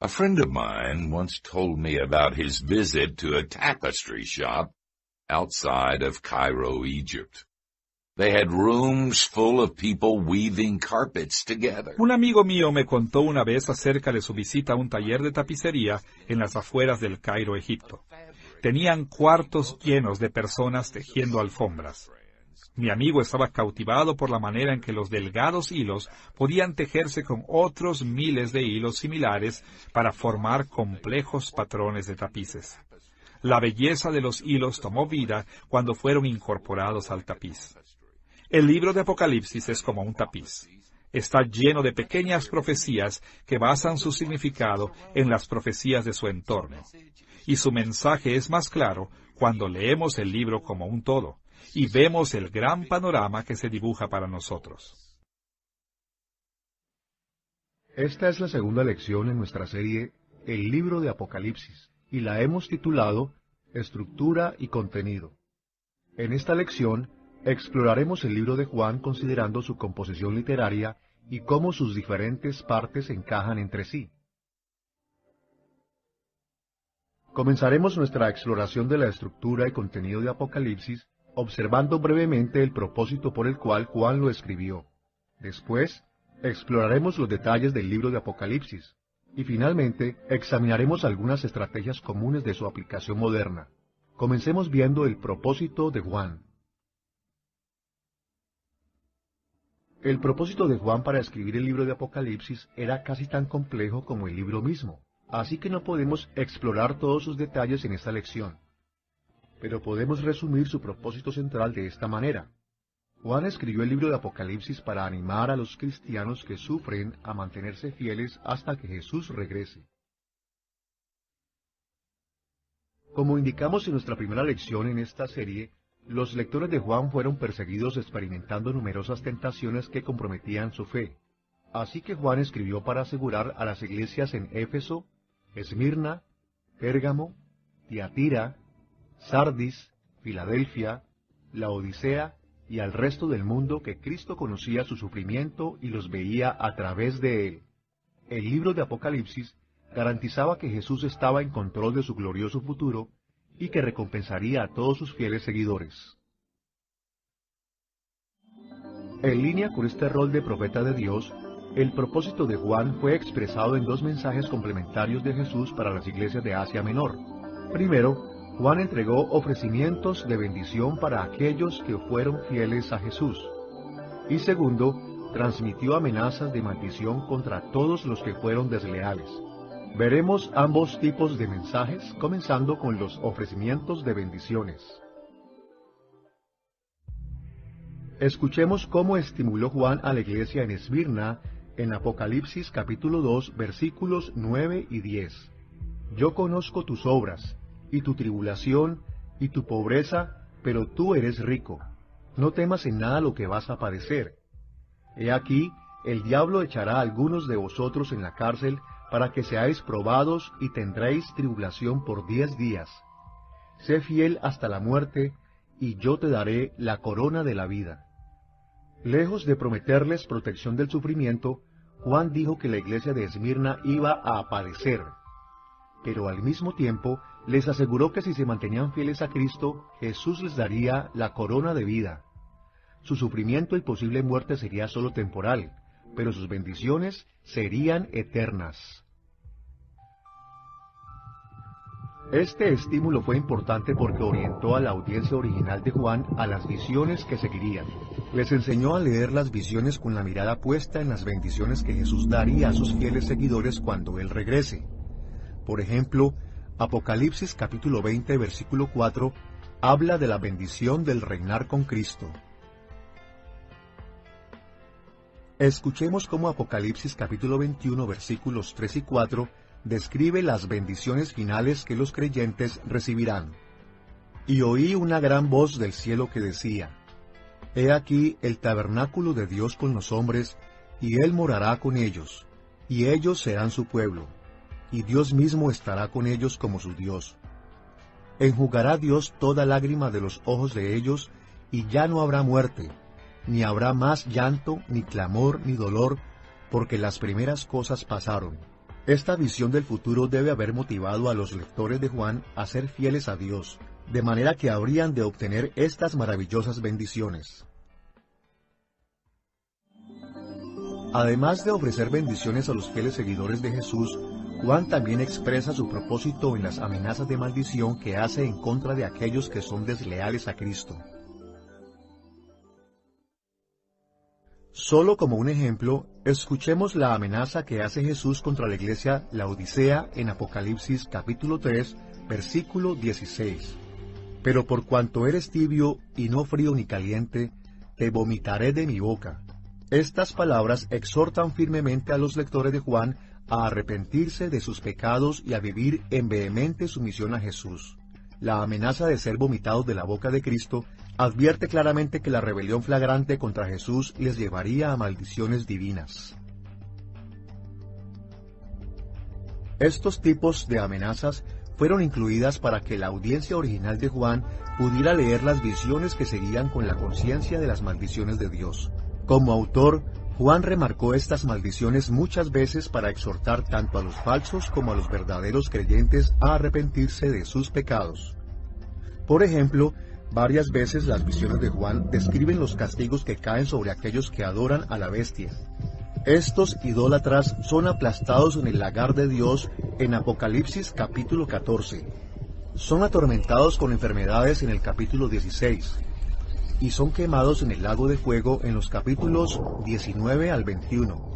A friend of mine once told me about his visit to a tapestry shop outside of Cairo, Egypt. They had rooms full of people weaving carpets together. Un amigo mío me contó una vez acerca de su visita a un taller de tapicería en las afueras del Cairo, Egipto. Tenían cuartos llenos de personas tejiendo alfombras. Mi amigo estaba cautivado por la manera en que los delgados hilos podían tejerse con otros miles de hilos similares para formar complejos patrones de tapices. La belleza de los hilos tomó vida cuando fueron incorporados al tapiz. El libro de Apocalipsis es como un tapiz. Está lleno de pequeñas profecías que basan su significado en las profecías de su entorno. Y su mensaje es más claro cuando leemos el libro como un todo y vemos el gran panorama que se dibuja para nosotros. Esta es la segunda lección en nuestra serie El libro de Apocalipsis, y la hemos titulado Estructura y contenido. En esta lección exploraremos el libro de Juan considerando su composición literaria y cómo sus diferentes partes encajan entre sí. Comenzaremos nuestra exploración de la estructura y contenido de Apocalipsis observando brevemente el propósito por el cual Juan lo escribió. Después, exploraremos los detalles del libro de Apocalipsis. Y finalmente, examinaremos algunas estrategias comunes de su aplicación moderna. Comencemos viendo el propósito de Juan. El propósito de Juan para escribir el libro de Apocalipsis era casi tan complejo como el libro mismo, así que no podemos explorar todos sus detalles en esta lección. Pero podemos resumir su propósito central de esta manera. Juan escribió el libro de Apocalipsis para animar a los cristianos que sufren a mantenerse fieles hasta que Jesús regrese. Como indicamos en nuestra primera lección en esta serie, los lectores de Juan fueron perseguidos experimentando numerosas tentaciones que comprometían su fe. Así que Juan escribió para asegurar a las iglesias en Éfeso, Esmirna, Pérgamo, Tiatira, Sardis, Filadelfia, Laodicea y al resto del mundo que Cristo conocía su sufrimiento y los veía a través de él. El libro de Apocalipsis garantizaba que Jesús estaba en control de su glorioso futuro y que recompensaría a todos sus fieles seguidores. En línea con este rol de profeta de Dios, el propósito de Juan fue expresado en dos mensajes complementarios de Jesús para las iglesias de Asia Menor. Primero, Juan entregó ofrecimientos de bendición para aquellos que fueron fieles a Jesús. Y segundo, transmitió amenazas de maldición contra todos los que fueron desleales. Veremos ambos tipos de mensajes, comenzando con los ofrecimientos de bendiciones. Escuchemos cómo estimuló Juan a la iglesia en Esmirna en Apocalipsis capítulo 2, versículos 9 y 10. Yo conozco tus obras, y tu tribulación, y tu pobreza, pero tú eres rico. No temas en nada lo que vas a padecer. He aquí, el diablo echará a algunos de vosotros en la cárcel, para que seáis probados y tendréis tribulación por 10 días. Sé fiel hasta la muerte, y yo te daré la corona de la vida. Lejos de prometerles protección del sufrimiento, Juan dijo que la iglesia de Esmirna iba a padecer. Pero al mismo tiempo, les aseguró que si se mantenían fieles a Cristo, Jesús les daría la corona de vida. Su sufrimiento y posible muerte sería solo temporal, pero sus bendiciones serían eternas. Este estímulo fue importante porque orientó a la audiencia original de Juan a las visiones que seguirían. Les enseñó a leer las visiones con la mirada puesta en las bendiciones que Jesús daría a sus fieles seguidores cuando Él regrese. Por ejemplo, Apocalipsis capítulo 20, versículo 4, habla de la bendición del reinar con Cristo. Escuchemos cómo Apocalipsis capítulo 21, versículos 3 y 4, describe las bendiciones finales que los creyentes recibirán. Y oí una gran voz del cielo que decía, He aquí el tabernáculo de Dios con los hombres, y Él morará con ellos, y ellos serán su pueblo, y Dios mismo estará con ellos como su Dios. Enjugará Dios toda lágrima de los ojos de ellos, y ya no habrá muerte, ni habrá más llanto, ni clamor, ni dolor, porque las primeras cosas pasaron. Esta visión del futuro debe haber motivado a los lectores de Juan a ser fieles a Dios, de manera que habrían de obtener estas maravillosas bendiciones. Además de ofrecer bendiciones a los fieles seguidores de Jesús, Juan también expresa su propósito en las amenazas de maldición que hace en contra de aquellos que son desleales a Cristo. Solo como un ejemplo, escuchemos la amenaza que hace Jesús contra la iglesia Laodicea en Apocalipsis capítulo 3, versículo 16. Pero por cuanto eres tibio y no frío ni caliente, te vomitaré de mi boca. Estas palabras exhortan firmemente a los lectores de Juan a arrepentirse de sus pecados y a vivir en vehemente sumisión a Jesús. La amenaza de ser vomitados de la boca de Cristo advierte claramente que la rebelión flagrante contra Jesús les llevaría a maldiciones divinas. Estos tipos de amenazas fueron incluidas para que la audiencia original de Juan pudiera leer las visiones que seguían con la conciencia de las maldiciones de Dios. Como autor, Juan remarcó estas maldiciones muchas veces para exhortar tanto a los falsos como a los verdaderos creyentes a arrepentirse de sus pecados. Por ejemplo, varias veces las visiones de Juan describen los castigos que caen sobre aquellos que adoran a la bestia. Estos idólatras son aplastados en el lagar de Dios en Apocalipsis capítulo 14. Son atormentados con enfermedades en el capítulo 16. Y son quemados en el lago de fuego en los capítulos 19 al 21.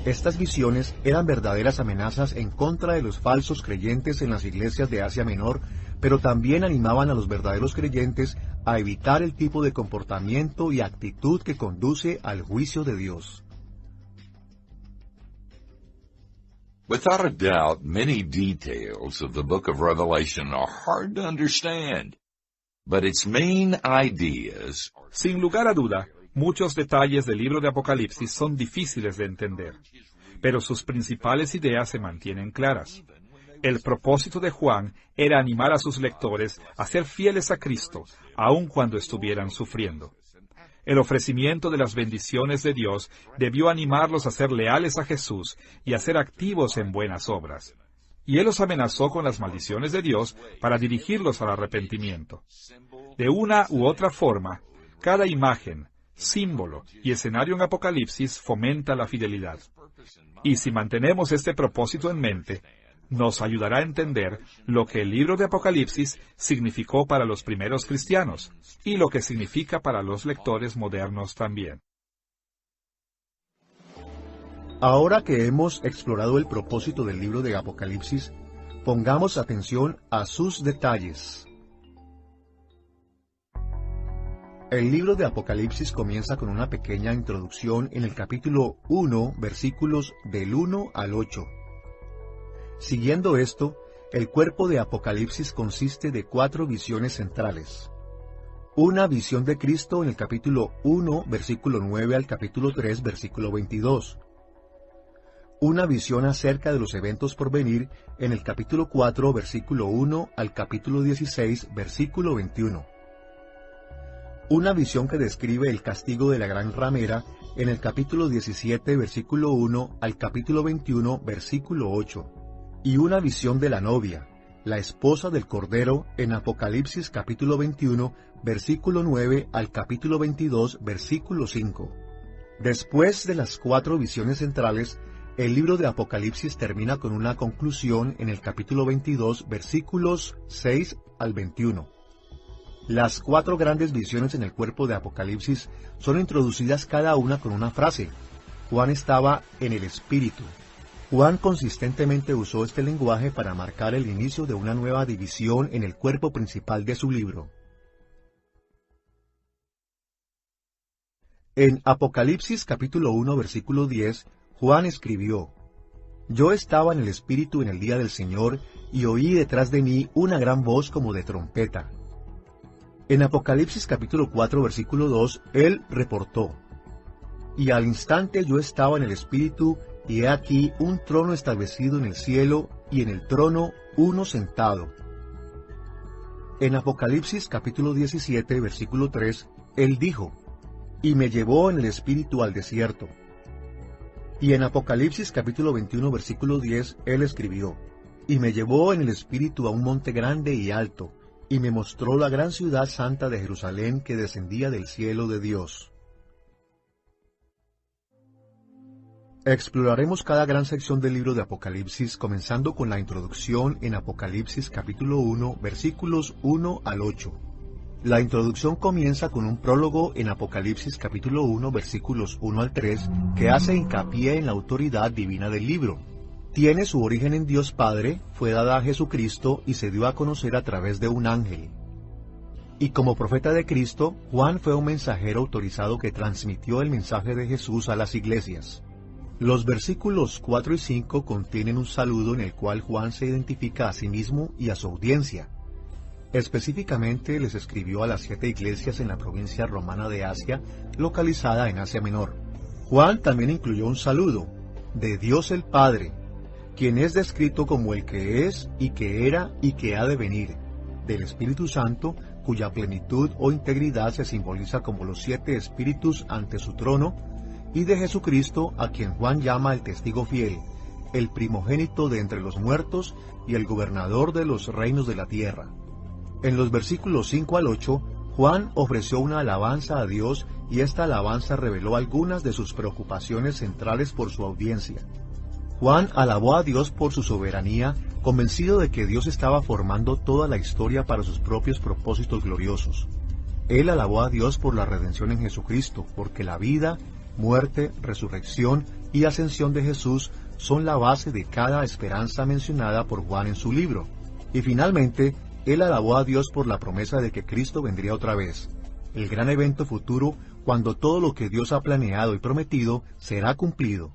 Estas visiones eran verdaderas amenazas en contra de los falsos creyentes en las iglesias de Asia Menor, pero también animaban a los verdaderos creyentes a evitar el tipo de comportamiento y actitud que conduce al juicio de Dios. Without a doubt, many details of the book of Revelation are hard to understand. But its main ideas... Sin lugar a duda, muchos detalles del libro de Apocalipsis son difíciles de entender, pero sus principales ideas se mantienen claras. El propósito de Juan era animar a sus lectores a ser fieles a Cristo, aun cuando estuvieran sufriendo. El ofrecimiento de las bendiciones de Dios debió animarlos a ser leales a Jesús y a ser activos en buenas obras. Y Él los amenazó con las maldiciones de Dios para dirigirlos al arrepentimiento. De una u otra forma, cada imagen, símbolo y escenario en Apocalipsis fomenta la fidelidad. Y si mantenemos este propósito en mente, nos ayudará a entender lo que el libro de Apocalipsis significó para los primeros cristianos y lo que significa para los lectores modernos también. Ahora que hemos explorado el propósito del libro de Apocalipsis, pongamos atención a sus detalles. El libro de Apocalipsis comienza con una pequeña introducción en el capítulo 1, versículos del 1 al 8. Siguiendo esto, el cuerpo de Apocalipsis consiste de 4 visiones centrales. Una visión de Cristo en el capítulo 1, versículo 9 al capítulo 3, versículo 22. Una visión acerca de los eventos por venir en el capítulo 4, versículo 1 al capítulo 16, versículo 21. Una visión que describe el castigo de la gran ramera en el capítulo 17, versículo 1 al capítulo 21, versículo 8. Y una visión de la novia, la esposa del Cordero, en Apocalipsis capítulo 21, versículo 9 al capítulo 22, versículo 5. Después de las 4 visiones centrales, el libro de Apocalipsis termina con una conclusión en el capítulo 22, versículos 6 al 21. Las 4 grandes visiones en el cuerpo de Apocalipsis son introducidas cada una con una frase. Juan estaba en el Espíritu. Juan consistentemente usó este lenguaje para marcar el inicio de una nueva división en el cuerpo principal de su libro. En Apocalipsis capítulo 1, versículo 10, Juan escribió: Yo estaba en el Espíritu en el día del Señor, y oí detrás de mí una gran voz como de trompeta. En Apocalipsis capítulo 4, versículo 2, él reportó: Y al instante yo estaba en el Espíritu, y he aquí un trono establecido en el cielo, y en el trono uno sentado. En Apocalipsis capítulo 17, versículo 3, él dijo: Y me llevó en el Espíritu al desierto. Y en Apocalipsis capítulo 21 versículo 10, él escribió: Y me llevó en el espíritu a un monte grande y alto, y me mostró la gran ciudad santa de Jerusalén que descendía del cielo de Dios. Exploraremos cada gran sección del libro de Apocalipsis, comenzando con la introducción en Apocalipsis capítulo 1, versículos 1 al 8. La introducción comienza con un prólogo en Apocalipsis capítulo 1, versículos 1 al 3, que hace hincapié en la autoridad divina del libro. Tiene su origen en Dios Padre, fue dada a Jesucristo y se dio a conocer a través de un ángel. Y como profeta de Cristo, Juan fue un mensajero autorizado que transmitió el mensaje de Jesús a las iglesias. Los versículos 4 y 5 contienen un saludo en el cual Juan se identifica a sí mismo y a su audiencia. Específicamente les escribió a las 7 iglesias en la provincia romana de Asia, localizada en Asia Menor. Juan también incluyó un saludo, de Dios el Padre, quien es descrito como el que es, y que era, y que ha de venir, del Espíritu Santo, cuya plenitud o integridad se simboliza como los 7 espíritus ante su trono, y de Jesucristo, a quien Juan llama el testigo fiel, el primogénito de entre los muertos y el gobernador de los reinos de la tierra. En los versículos 5 al 8, Juan ofreció una alabanza a Dios y esta alabanza reveló algunas de sus preocupaciones centrales por su audiencia. Juan alabó a Dios por su soberanía, convencido de que Dios estaba formando toda la historia para sus propios propósitos gloriosos. Él alabó a Dios por la redención en Jesucristo, porque la vida, muerte, resurrección y ascensión de Jesús son la base de cada esperanza mencionada por Juan en su libro. Y finalmente, él alabó a Dios por la promesa de que Cristo vendría otra vez, el gran evento futuro cuando todo lo que Dios ha planeado y prometido será cumplido.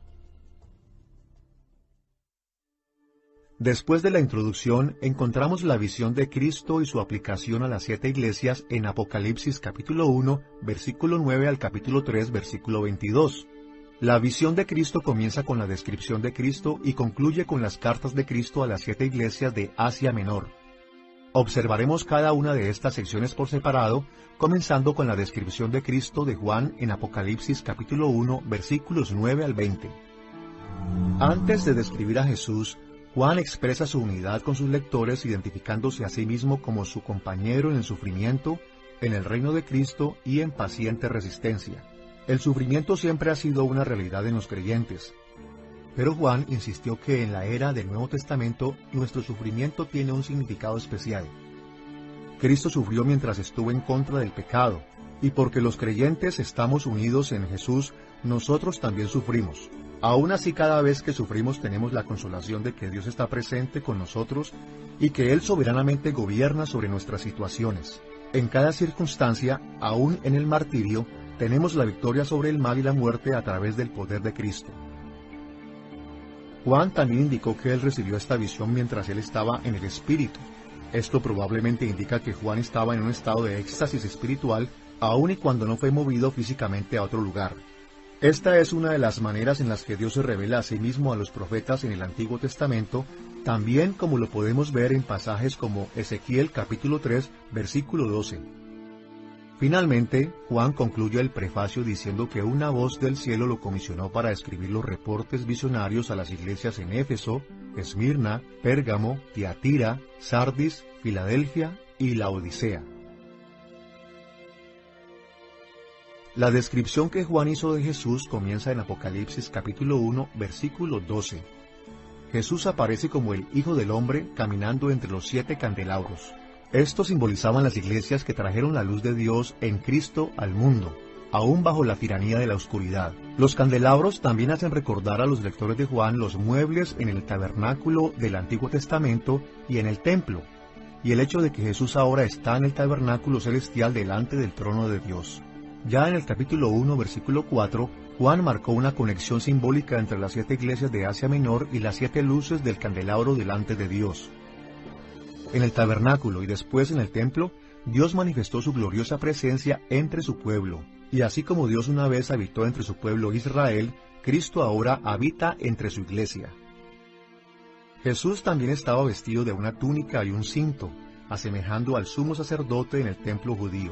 Después de la introducción, encontramos la visión de Cristo y su aplicación a las 7 iglesias en Apocalipsis capítulo 1, versículo 9 al capítulo 3, versículo 22. La visión de Cristo comienza con la descripción de Cristo y concluye con las cartas de Cristo a las 7 iglesias de Asia Menor. Observaremos cada una de estas secciones por separado, comenzando con la descripción de Cristo de Juan en Apocalipsis capítulo 1, versículos 9 al 20. Antes de describir a Jesús, Juan expresa su unidad con sus lectores identificándose a sí mismo como su compañero en el sufrimiento, en el reino de Cristo y en paciente resistencia. El sufrimiento siempre ha sido una realidad en los creyentes, pero Juan insistió que en la era del Nuevo Testamento nuestro sufrimiento tiene un significado especial. Cristo sufrió mientras estuvo en contra del pecado, y porque los creyentes estamos unidos en Jesús, nosotros también sufrimos. Aún así, cada vez que sufrimos tenemos la consolación de que Dios está presente con nosotros y que Él soberanamente gobierna sobre nuestras situaciones. En cada circunstancia, aún en el martirio, tenemos la victoria sobre el mal y la muerte a través del poder de Cristo. Juan también indicó que él recibió esta visión mientras él estaba en el Espíritu. Esto probablemente indica que Juan estaba en un estado de éxtasis espiritual, aun y cuando no fue movido físicamente a otro lugar. Esta es una de las maneras en las que Dios se revela a sí mismo a los profetas en el Antiguo Testamento, también como lo podemos ver en pasajes como Ezequiel capítulo 3, versículo 12. Finalmente, Juan concluye el prefacio diciendo que una voz del cielo lo comisionó para escribir los reportes visionarios a las iglesias en Éfeso, Esmirna, Pérgamo, Tiatira, Sardis, Filadelfia y Laodicea. La descripción que Juan hizo de Jesús comienza en Apocalipsis capítulo 1, versículo 12. Jesús aparece como el Hijo del Hombre caminando entre los 7 candelabros. Estos simbolizaban las iglesias que trajeron la luz de Dios en Cristo al mundo, aún bajo la tiranía de la oscuridad. Los candelabros también hacen recordar a los lectores de Juan los muebles en el tabernáculo del Antiguo Testamento y en el templo, y el hecho de que Jesús ahora está en el tabernáculo celestial delante del trono de Dios. Ya en el capítulo 1, versículo 4, Juan marcó una conexión simbólica entre las 7 iglesias de Asia Menor y las 7 luces del candelabro delante de Dios. En el tabernáculo y después en el templo, Dios manifestó su gloriosa presencia entre su pueblo, y así como Dios una vez habitó entre su pueblo Israel, Cristo ahora habita entre su iglesia. Jesús también estaba vestido de una túnica y un cinto, asemejando al sumo sacerdote en el templo judío.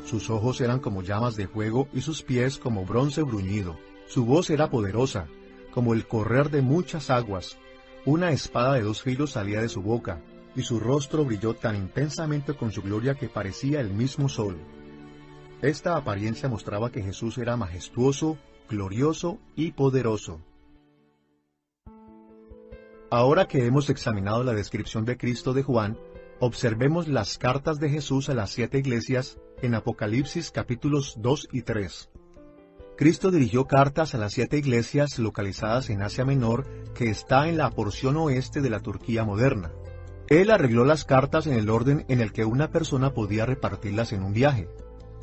Sus ojos eran como llamas de fuego y sus pies como bronce bruñido. Su voz era poderosa, como el correr de muchas aguas. Una espada de 2 filos salía de su boca, y su rostro brilló tan intensamente con su gloria que parecía el mismo sol. Esta apariencia mostraba que Jesús era majestuoso, glorioso y poderoso. Ahora que hemos examinado la descripción de Cristo de Juan, observemos las cartas de Jesús a las 7 iglesias en Apocalipsis capítulos 2 y 3. Cristo dirigió cartas a las 7 iglesias localizadas en Asia Menor, que está en la porción oeste de la Turquía moderna. Él arregló las cartas en el orden en el que una persona podía repartirlas en un viaje.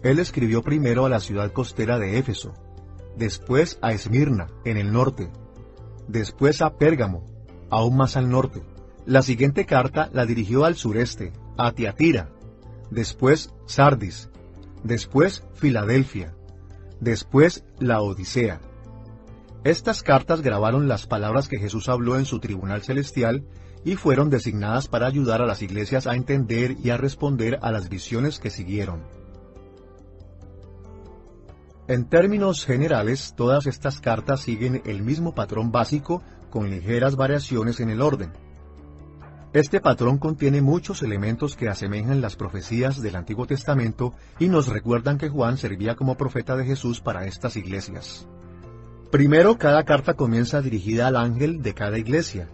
Él escribió primero a la ciudad costera de Éfeso, después a Esmirna, en el norte, después a Pérgamo, aún más al norte. La siguiente carta la dirigió al sureste, a Tiatira, después Sardis, después Filadelfia, después Laodicea. Estas cartas grabaron las palabras que Jesús habló en su tribunal celestial y fueron designadas para ayudar a las iglesias a entender y a responder a las visiones que siguieron. En términos generales, todas estas cartas siguen el mismo patrón básico con ligeras variaciones en el orden. Este patrón contiene muchos elementos que asemejan las profecías del Antiguo Testamento y nos recuerdan que Juan servía como profeta de Jesús para estas iglesias. Primero, cada carta comienza dirigida al ángel de cada iglesia.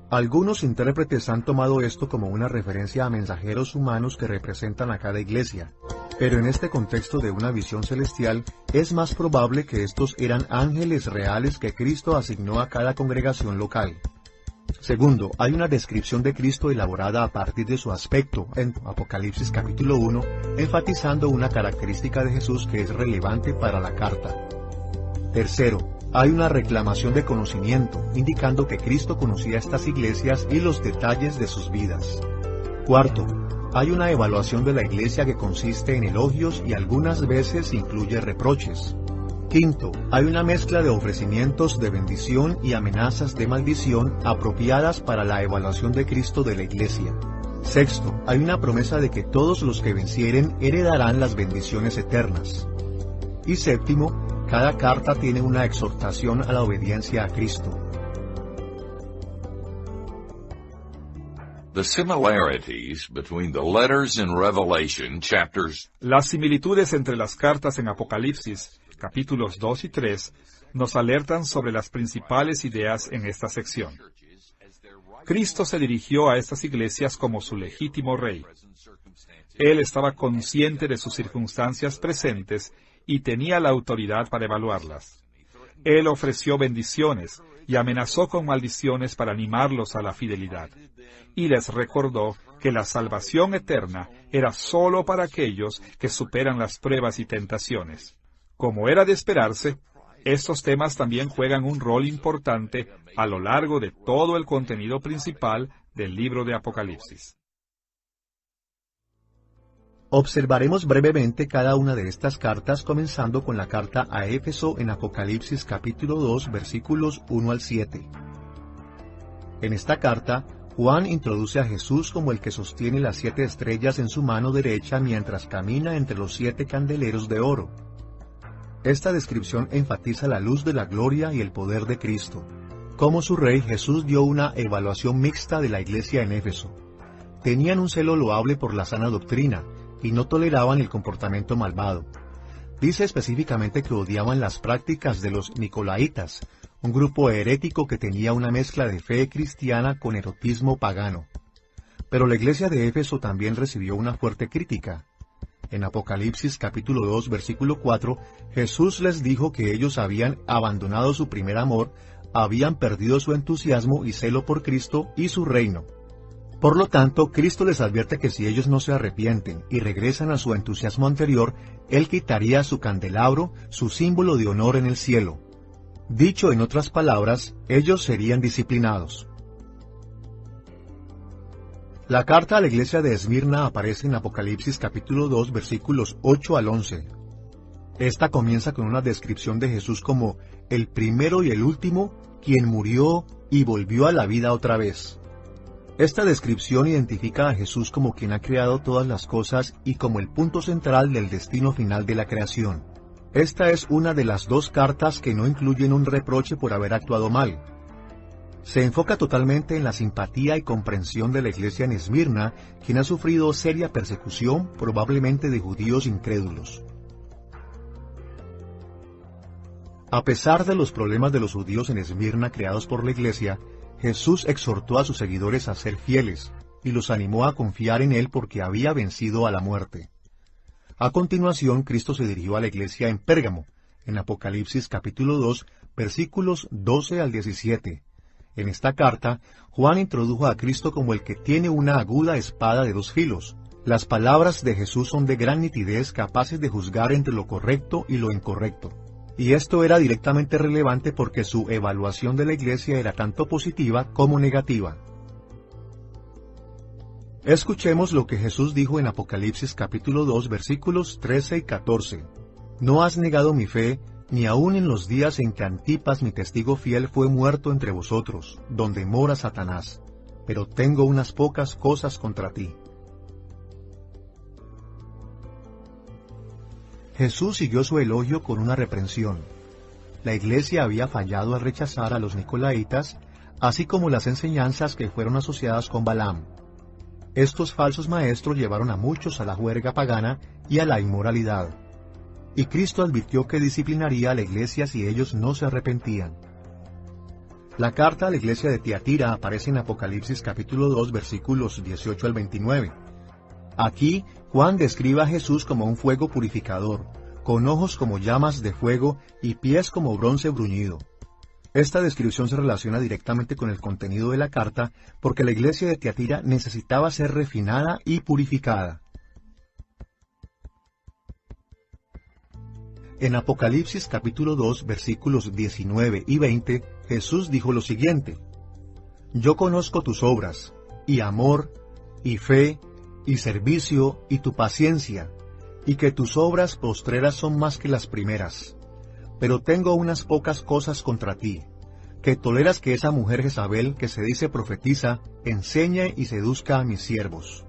Algunos intérpretes han tomado esto como una referencia a mensajeros humanos que representan a cada iglesia, pero en este contexto de una visión celestial, es más probable que estos eran ángeles reales que Cristo asignó a cada congregación local. Segundo, hay una descripción de Cristo elaborada a partir de su aspecto en Apocalipsis capítulo 1, enfatizando una característica de Jesús que es relevante para la carta. Tercero, hay una reclamación de conocimiento, indicando que Cristo conocía estas iglesias y los detalles de sus vidas. Cuarto, hay una evaluación de la iglesia que consiste en elogios y algunas veces incluye reproches. Quinto, hay una mezcla de ofrecimientos de bendición y amenazas de maldición apropiadas para la evaluación de Cristo de la iglesia. Sexto, hay una promesa de que todos los que vencieren heredarán las bendiciones eternas. Y séptimo, cada carta tiene una exhortación a la obediencia a Cristo. The similarities between the letters in Revelation chapters. Las similitudes entre las cartas en Apocalipsis, capítulos 2 y 3, nos alertan sobre las principales ideas en esta sección. Cristo se dirigió a estas iglesias como su legítimo rey. Él estaba consciente de sus circunstancias presentes y tenía la autoridad para evaluarlas. Él ofreció bendiciones y amenazó con maldiciones para animarlos a la fidelidad. Y les recordó que la salvación eterna era sólo para aquellos que superan las pruebas y tentaciones. Como era de esperarse, estos temas también juegan un rol importante a lo largo de todo el contenido principal del libro de Apocalipsis. Observaremos brevemente cada una de estas cartas, comenzando con la carta a Éfeso en Apocalipsis capítulo 2, versículos 1 al 7. En esta carta, Juan introduce a Jesús como el que sostiene las 7 estrellas en su mano derecha mientras camina entre los 7 candeleros de oro. Esta descripción enfatiza la luz de la gloria y el poder de Cristo. Como su rey, Jesús dio una evaluación mixta de la iglesia en Éfeso. Tenían un celo loable por la sana doctrina, y no toleraban el comportamiento malvado. Dice específicamente que odiaban las prácticas de los Nicolaitas, un grupo herético que tenía una mezcla de fe cristiana con erotismo pagano. Pero la iglesia de Éfeso también recibió una fuerte crítica. En Apocalipsis capítulo 2, versículo 4, Jesús les dijo que ellos habían abandonado su primer amor, habían perdido su entusiasmo y celo por Cristo y su reino. Por lo tanto, Cristo les advierte que si ellos no se arrepienten y regresan a su entusiasmo anterior, Él quitaría su candelabro, su símbolo de honor en el cielo. Dicho en otras palabras, ellos serían disciplinados. La carta a la iglesia de Esmirna aparece en Apocalipsis capítulo 2, versículos 8 al 11. Esta comienza con una descripción de Jesús como el primero y el último, quien murió y volvió a la vida otra vez. Esta descripción identifica a Jesús como quien ha creado todas las cosas y como el punto central del destino final de la creación. Esta es una de las dos cartas que no incluyen un reproche por haber actuado mal. Se enfoca totalmente en la simpatía y comprensión de la iglesia en Esmirna, quien ha sufrido seria persecución, probablemente de judíos incrédulos. A pesar de los problemas de los judíos en Esmirna creados por la iglesia, Jesús exhortó a sus seguidores a ser fieles, y los animó a confiar en Él porque había vencido a la muerte. A continuación, Cristo se dirigió a la iglesia en Pérgamo, en Apocalipsis capítulo 2, versículos 12 al 17. En esta carta, Juan introdujo a Cristo como el que tiene una aguda espada de dos filos. Las palabras de Jesús son de gran nitidez, capaces de juzgar entre lo correcto y lo incorrecto. Y esto era directamente relevante porque su evaluación de la iglesia era tanto positiva como negativa. Escuchemos lo que Jesús dijo en Apocalipsis capítulo 2, versículos 13 y 14. No has negado mi fe, ni aun en los días en que Antipas, mi testigo fiel, fue muerto entre vosotros, donde mora Satanás. Pero tengo unas pocas cosas contra ti. Jesús siguió su elogio con una reprensión. La iglesia había fallado al rechazar a los nicolaítas, así como las enseñanzas que fueron asociadas con Balaam. Estos falsos maestros llevaron a muchos a la juerga pagana y a la inmoralidad. Y Cristo advirtió que disciplinaría a la iglesia si ellos no se arrepentían. La carta a la iglesia de Tiatira aparece en Apocalipsis capítulo 2, versículos 18 al 29. Aquí, Juan describe a Jesús como un fuego purificador, con ojos como llamas de fuego y pies como bronce bruñido. Esta descripción se relaciona directamente con el contenido de la carta, porque la iglesia de Tiatira necesitaba ser refinada y purificada. En Apocalipsis capítulo 2, versículos 19 y 20, Jesús dijo lo siguiente: Yo conozco tus obras, y amor, y fe, y servicio, y tu paciencia, y que tus obras postreras son más que las primeras. Pero tengo unas pocas cosas contra ti, que toleras que esa mujer Jezabel, que se dice profetiza, enseñe y seduzca a mis siervos.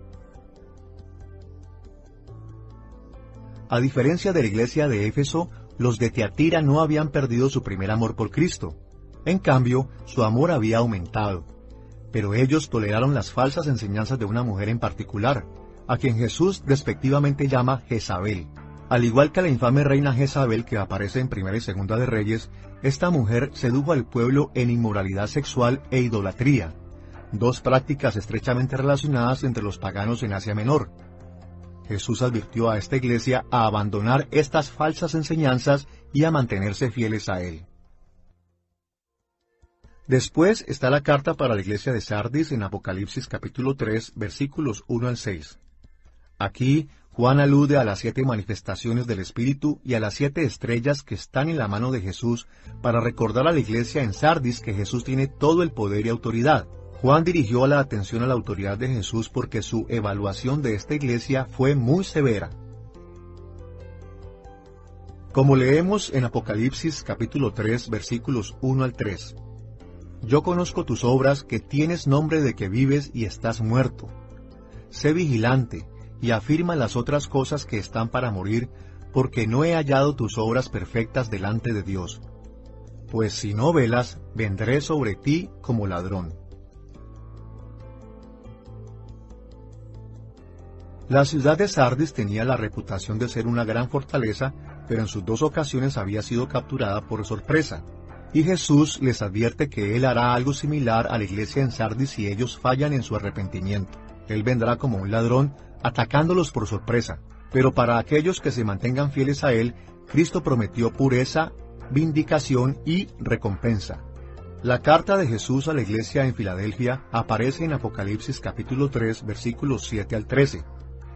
A diferencia de la iglesia de Éfeso, los de Tiatira no habían perdido su primer amor por Cristo. En cambio, su amor había aumentado. Pero ellos toleraron las falsas enseñanzas de una mujer en particular, a quien Jesús despectivamente llama Jezabel. Al igual que la infame reina Jezabel que aparece en Primera y Segunda de Reyes, esta mujer sedujo al pueblo en inmoralidad sexual e idolatría, dos prácticas estrechamente relacionadas entre los paganos en Asia Menor. Jesús advirtió a esta iglesia a abandonar estas falsas enseñanzas y a mantenerse fieles a Él. Después está la carta para la iglesia de Sardis en Apocalipsis capítulo 3, versículos 1 al 6. Aquí, Juan alude a las 7 manifestaciones del Espíritu y a las 7 estrellas que están en la mano de Jesús para recordar a la iglesia en Sardis que Jesús tiene todo el poder y autoridad. Juan dirigió la atención a la autoridad de Jesús porque su evaluación de esta iglesia fue muy severa. Como leemos en Apocalipsis capítulo 3, versículos 1 al 3. Yo conozco tus obras, que tienes nombre de que vives y estás muerto. Sé vigilante, y afirma las otras cosas que están para morir, porque no he hallado tus obras perfectas delante de Dios. Pues si no velas, vendré sobre ti como ladrón. La ciudad de Sardis tenía la reputación de ser una gran fortaleza, pero en sus 2 ocasiones había sido capturada por sorpresa. Y Jesús les advierte que Él hará algo similar a la iglesia en Sardis si ellos fallan en su arrepentimiento. Él vendrá como un ladrón, atacándolos por sorpresa. Pero para aquellos que se mantengan fieles a Él, Cristo prometió pureza, vindicación y recompensa. La carta de Jesús a la iglesia en Filadelfia aparece en Apocalipsis capítulo 3, versículos 7 al 13.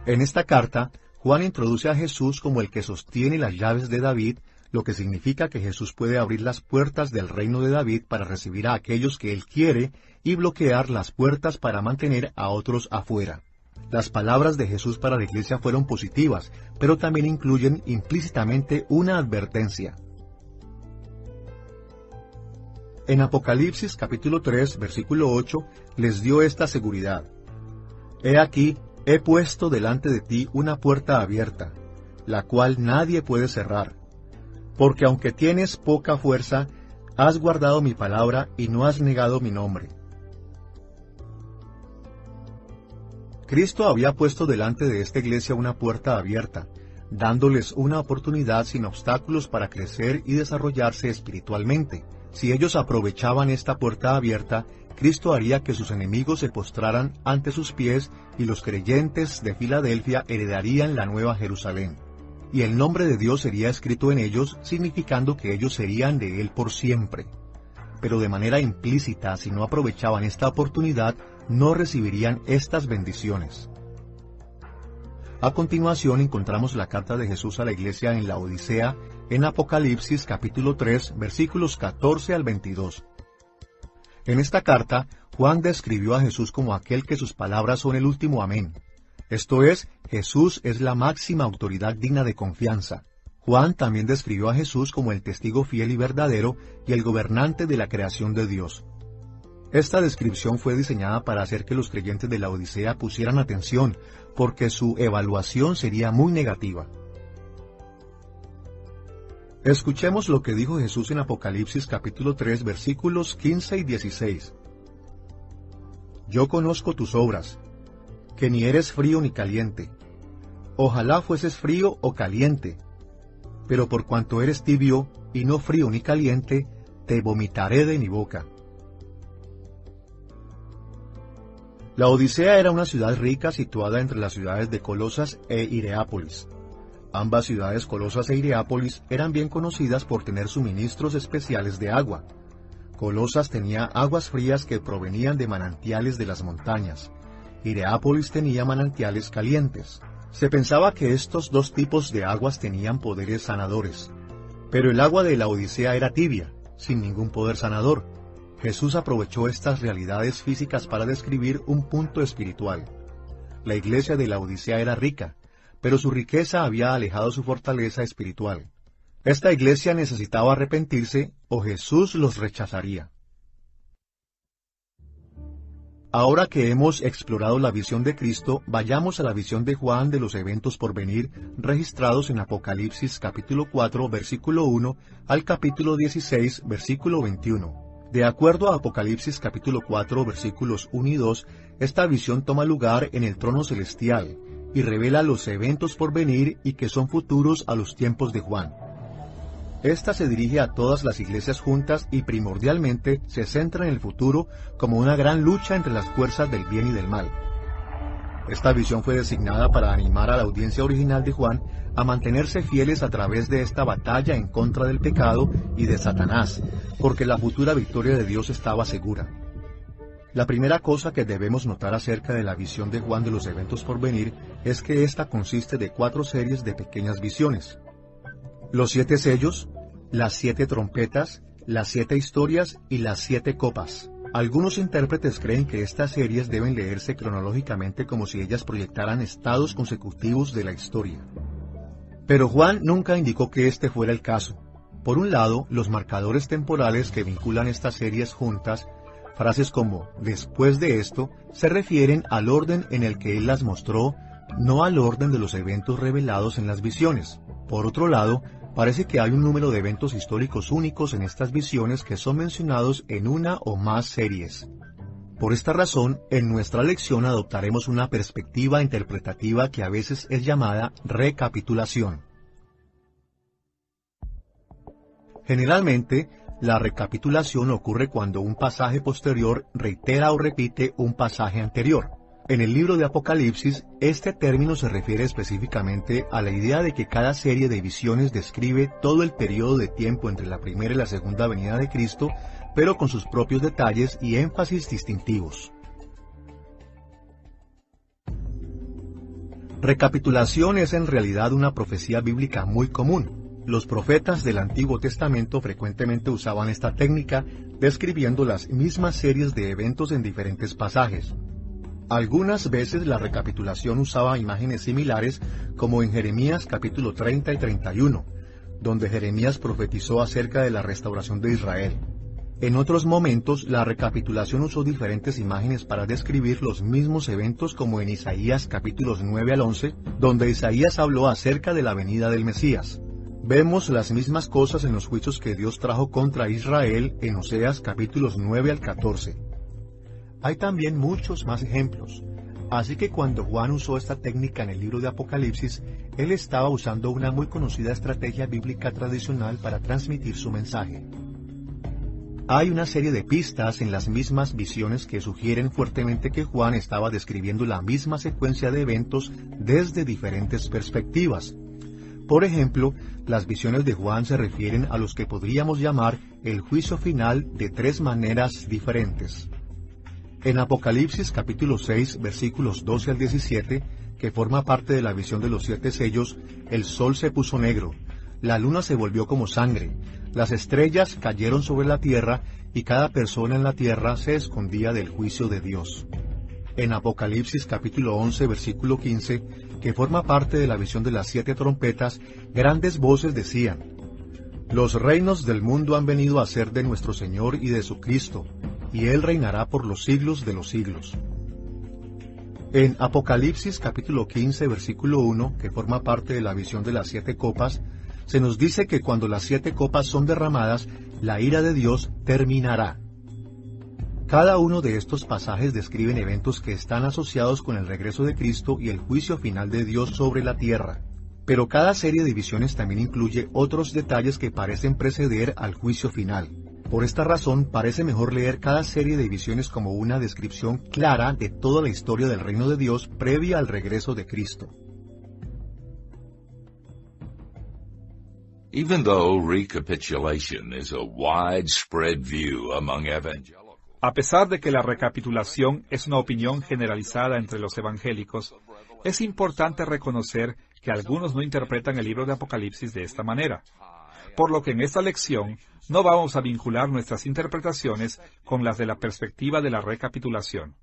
En esta carta, Juan introduce a Jesús como el que sostiene las llaves de David, lo que significa que Jesús puede abrir las puertas del reino de David para recibir a aquellos que Él quiere y bloquear las puertas para mantener a otros afuera. Las palabras de Jesús para la iglesia fueron positivas, pero también incluyen implícitamente una advertencia. En Apocalipsis capítulo 3, versículo 8, les dio esta seguridad. He aquí, he puesto delante de ti una puerta abierta, la cual nadie puede cerrar. porque aunque tienes poca fuerza, has guardado mi palabra y no has negado mi nombre. Cristo había puesto delante de esta iglesia una puerta abierta, dándoles una oportunidad sin obstáculos para crecer y desarrollarse espiritualmente. Si ellos aprovechaban esta puerta abierta, Cristo haría que sus enemigos se postraran ante sus pies y los creyentes de Filadelfia heredarían la Nueva Jerusalén. Y el nombre de Dios sería escrito en ellos, significando que ellos serían de Él por siempre. Pero de manera implícita, si no aprovechaban esta oportunidad, no recibirían estas bendiciones. A continuación encontramos la carta de Jesús a la iglesia en la Odisea, en Apocalipsis capítulo 3, versículos 14 al 22. En esta carta, Juan describió a Jesús como aquel que sus palabras son el último amén. Esto es, Jesús es la máxima autoridad digna de confianza. Juan también describió a Jesús como el testigo fiel y verdadero y el gobernante de la creación de Dios. Esta descripción fue diseñada para hacer que los creyentes de la Odisea pusieran atención, porque su evaluación sería muy negativa. Escuchemos lo que dijo Jesús en Apocalipsis capítulo 3, versículos 15 y 16. Yo conozco tus obras, que ni eres frío ni caliente. Ojalá fueses frío o caliente, pero por cuanto eres tibio y no frío ni caliente, te vomitaré de mi boca. La Odisea era una ciudad rica situada entre las ciudades de Colosas e Hierápolis. Ambas ciudades, Colosas e Hierápolis, eran bien conocidas por tener suministros especiales de agua. Colosas tenía aguas frías que provenían de manantiales de las montañas. Hierápolis tenía manantiales calientes. Se pensaba que estos dos tipos de aguas tenían poderes sanadores. Pero el agua de la Odisea era tibia, sin ningún poder sanador. Jesús aprovechó estas realidades físicas para describir un punto espiritual. La iglesia de la Odisea era rica, pero su riqueza había alejado su fortaleza espiritual. Esta iglesia necesitaba arrepentirse o Jesús los rechazaría. Ahora que hemos explorado la visión de Cristo, vayamos a la visión de Juan de los eventos por venir, registrados en Apocalipsis capítulo 4, versículo 1, al capítulo 16, versículo 21. De acuerdo a Apocalipsis capítulo 4, versículos 1 y 2, esta visión toma lugar en el trono celestial, y revela los eventos por venir y que son futuros a los tiempos de Juan. Esta se dirige a todas las iglesias juntas y primordialmente se centra en el futuro como una gran lucha entre las fuerzas del bien y del mal. Esta visión fue designada para animar a la audiencia original de Juan a mantenerse fieles a través de esta batalla en contra del pecado y de Satanás, porque la futura victoria de Dios estaba segura. La primera cosa que debemos notar acerca de la visión de Juan de los eventos por venir es que ésta consiste de 4 series de pequeñas visiones. Los 7 sellos, las 7 trompetas, las 7 historias y las 7 copas. Algunos intérpretes creen que estas series deben leerse cronológicamente como si ellas proyectaran estados consecutivos de la historia. Pero Juan nunca indicó que este fuera el caso. Por un lado, los marcadores temporales que vinculan estas series juntas, frases como «después de esto», se refieren al orden en el que él las mostró, no al orden de los eventos revelados en las visiones. Por otro lado, parece que hay un número de eventos históricos únicos en estas visiones que son mencionados en una o más series. Por esta razón, en nuestra lección adoptaremos una perspectiva interpretativa que a veces es llamada recapitulación. Generalmente, la recapitulación ocurre cuando un pasaje posterior reitera o repite un pasaje anterior. En el libro de Apocalipsis, este término se refiere específicamente a la idea de que cada serie de visiones describe todo el periodo de tiempo entre la primera y la segunda venida de Cristo, pero con sus propios detalles y énfasis distintivos. Recapitulación es en realidad una profecía bíblica muy común. Los profetas del Antiguo Testamento frecuentemente usaban esta técnica, describiendo las mismas series de eventos en diferentes pasajes. Algunas veces la recapitulación usaba imágenes similares, como en Jeremías capítulo 30 y 31, donde Jeremías profetizó acerca de la restauración de Israel. En otros momentos, la recapitulación usó diferentes imágenes para describir los mismos eventos, como en Isaías capítulos 9 al 11, donde Isaías habló acerca de la venida del Mesías. Vemos las mismas cosas en los juicios que Dios trajo contra Israel en Oseas capítulos 9 al 14. Hay también muchos más ejemplos, así que cuando Juan usó esta técnica en el libro de Apocalipsis, él estaba usando una muy conocida estrategia bíblica tradicional para transmitir su mensaje. Hay una serie de pistas en las mismas visiones que sugieren fuertemente que Juan estaba describiendo la misma secuencia de eventos desde diferentes perspectivas. Por ejemplo, las visiones de Juan se refieren a los que podríamos llamar el juicio final de tres maneras diferentes. En Apocalipsis capítulo 6, versículos 12 al 17, que forma parte de la visión de los 7 sellos, el sol se puso negro, la luna se volvió como sangre, las estrellas cayeron sobre la tierra y cada persona en la tierra se escondía del juicio de Dios. En Apocalipsis capítulo 11, versículo 15, que forma parte de la visión de las 7 trompetas, grandes voces decían: Los reinos del mundo han venido a ser de nuestro Señor y de su Cristo, y Él reinará por los siglos de los siglos. En Apocalipsis capítulo 15, versículo 1, que forma parte de la visión de las 7 copas, se nos dice que cuando las 7 copas son derramadas, la ira de Dios terminará. Cada uno de estos pasajes describen eventos que están asociados con el regreso de Cristo y el juicio final de Dios sobre la tierra. Pero cada serie de visiones también incluye otros detalles que parecen preceder al juicio final. Por esta razón, parece mejor leer cada serie de visiones como una descripción clara de toda la historia del reino de Dios previa al regreso de Cristo. Even though recapitulation is a widespread view among evangelicals, A pesar de que la recapitulación es una opinión generalizada entre los evangélicos, es importante reconocer que algunos no interpretan el libro de Apocalipsis de esta manera. Por lo que en esta lección no vamos a vincular nuestras interpretaciones con las de la perspectiva de la recapitulación.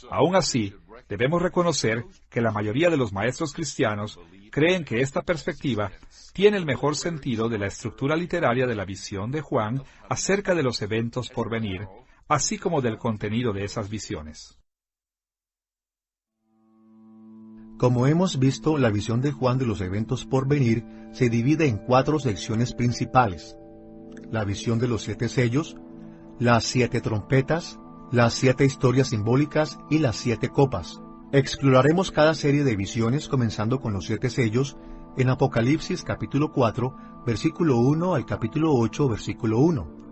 Aún así, debemos reconocer que la mayoría de los maestros cristianos creen que esta perspectiva tiene el mejor sentido de la estructura literaria de la visión de Juan acerca de los eventos por venir, así como del contenido de esas visiones. Como hemos visto, la visión de Juan de los eventos por venir se divide en 4 secciones principales: la visión de los 7 sellos, las 7 trompetas, las 7 historias simbólicas y las 7 copas. Exploraremos cada serie de visiones comenzando con los 7 sellos en Apocalipsis capítulo 4, versículo 1 al capítulo 8, versículo 1.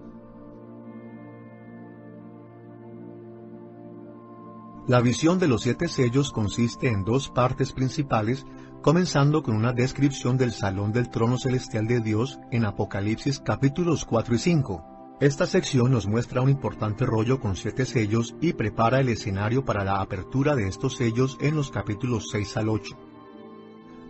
La visión de los 7 sellos consiste en 2 partes principales, comenzando con una descripción del salón del trono celestial de Dios en Apocalipsis capítulos 4 y 5. Esta sección nos muestra un importante rollo con 7 sellos y prepara el escenario para la apertura de estos sellos en los capítulos 6 al 8.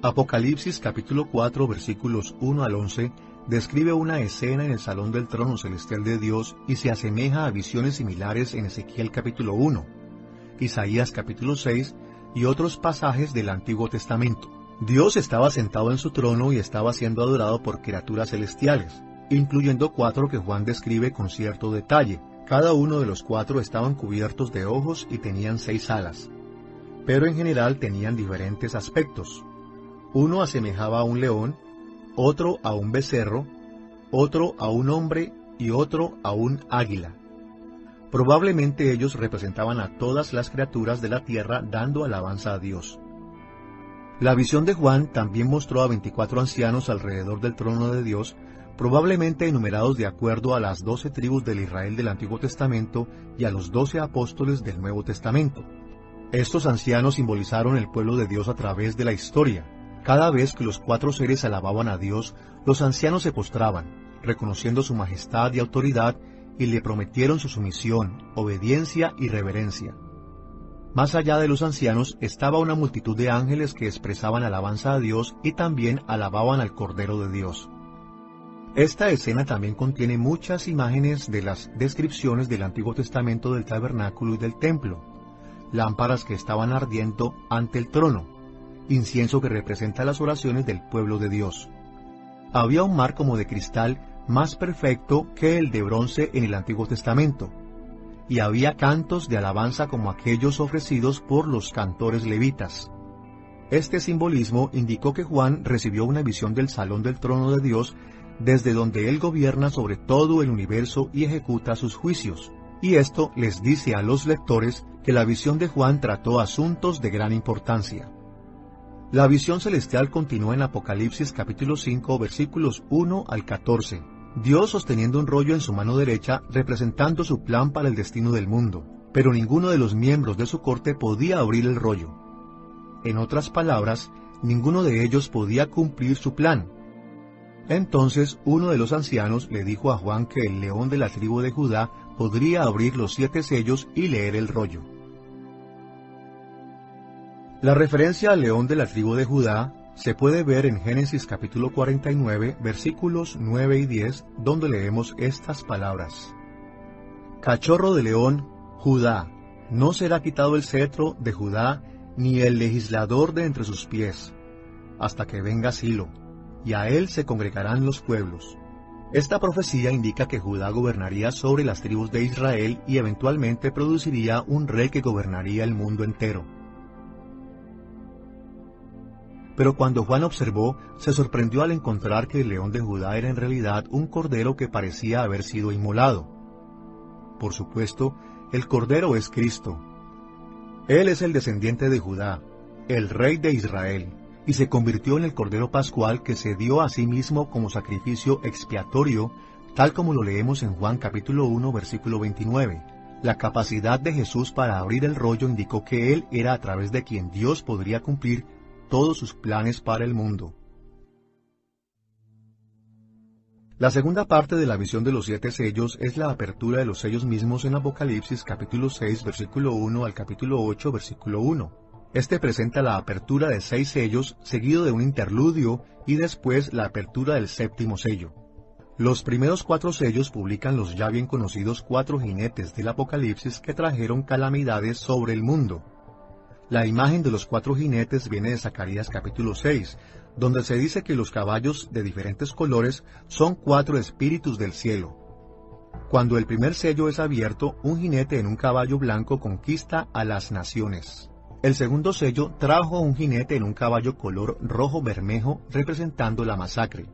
Apocalipsis capítulo 4 versículos 1 al 11 describe una escena en el salón del trono celestial de Dios y se asemeja a visiones similares en Ezequiel capítulo 1. Isaías capítulo 6 y otros pasajes del Antiguo Testamento. Dios estaba sentado en su trono y estaba siendo adorado por criaturas celestiales, incluyendo 4 que Juan describe con cierto detalle. Cada uno de los 4 estaban cubiertos de ojos y tenían 6 alas, pero en general tenían diferentes aspectos. Uno asemejaba a un león, otro a un becerro, otro a un hombre y otro a un águila. Probablemente ellos representaban a todas las criaturas de la tierra dando alabanza a Dios. La visión de Juan también mostró a 24 ancianos alrededor del trono de Dios, probablemente enumerados de acuerdo a las 12 tribus del Israel del Antiguo Testamento y a los 12 apóstoles del Nuevo Testamento. Estos ancianos simbolizaron el pueblo de Dios a través de la historia. Cada vez que los 4 seres alababan a Dios, los ancianos se postraban, reconociendo su majestad y autoridad, y le prometieron su sumisión, obediencia y reverencia. Más allá de los ancianos estaba una multitud de ángeles que expresaban alabanza a Dios y también alababan al Cordero de Dios. Esta escena también contiene muchas imágenes de las descripciones del Antiguo Testamento del tabernáculo y del templo, lámparas que estaban ardiendo ante el trono, incienso que representa las oraciones del pueblo de Dios. Había un mar como de cristal más perfecto que el de bronce en el Antiguo Testamento, y había cantos de alabanza como aquellos ofrecidos por los cantores levitas. Este simbolismo indicó que Juan recibió una visión del salón del trono de Dios, desde donde Él gobierna sobre todo el universo y ejecuta sus juicios. Y esto les dice a los lectores que la visión de Juan trató asuntos de gran importancia. La visión celestial continúa en Apocalipsis capítulo 5, versículos 1 al 14. Dios sosteniendo un rollo en su mano derecha, representando su plan para el destino del mundo, pero ninguno de los miembros de su corte podía abrir el rollo. En otras palabras, ninguno de ellos podía cumplir su plan. Entonces uno de los ancianos le dijo a Juan que el león de la tribu de Judá podría abrir los 7 sellos y leer el rollo. La referencia al león de la tribu de Judá se puede ver en Génesis capítulo 49, versículos 9 y 10, donde leemos estas palabras. Cachorro de león, Judá, no será quitado el cetro de Judá, ni el legislador de entre sus pies, hasta que venga Silo, y a él se congregarán los pueblos. Esta profecía indica que Judá gobernaría sobre las tribus de Israel y eventualmente produciría un rey que gobernaría el mundo entero. Pero cuando Juan observó, se sorprendió al encontrar que el león de Judá era en realidad un cordero que parecía haber sido inmolado. Por supuesto, el cordero es Cristo. Él es el descendiente de Judá, el rey de Israel, y se convirtió en el cordero pascual que se dio a sí mismo como sacrificio expiatorio, tal como lo leemos en Juan capítulo 1, versículo 29. La capacidad de Jesús para abrir el rollo indicó que Él era a través de quien Dios podría cumplir todos sus planes para el mundo. La segunda parte de la visión de los 7 sellos es la apertura de los sellos mismos en Apocalipsis capítulo 6, versículo 1 al capítulo 8, versículo 1. Este presenta la apertura de 6 sellos, seguido de un interludio, y después la apertura del 7º sello. Los primeros 4 sellos publican los ya bien conocidos 4 jinetes del Apocalipsis que trajeron calamidades sobre el mundo. La imagen de los 4 jinetes viene de Zacarías capítulo 6, donde se dice que los caballos de diferentes colores son 4 espíritus del cielo. Cuando el primer sello es abierto, un jinete en un caballo blanco conquista a las naciones. El segundo sello trajo un jinete en un caballo color rojo bermejo, representando la masacre.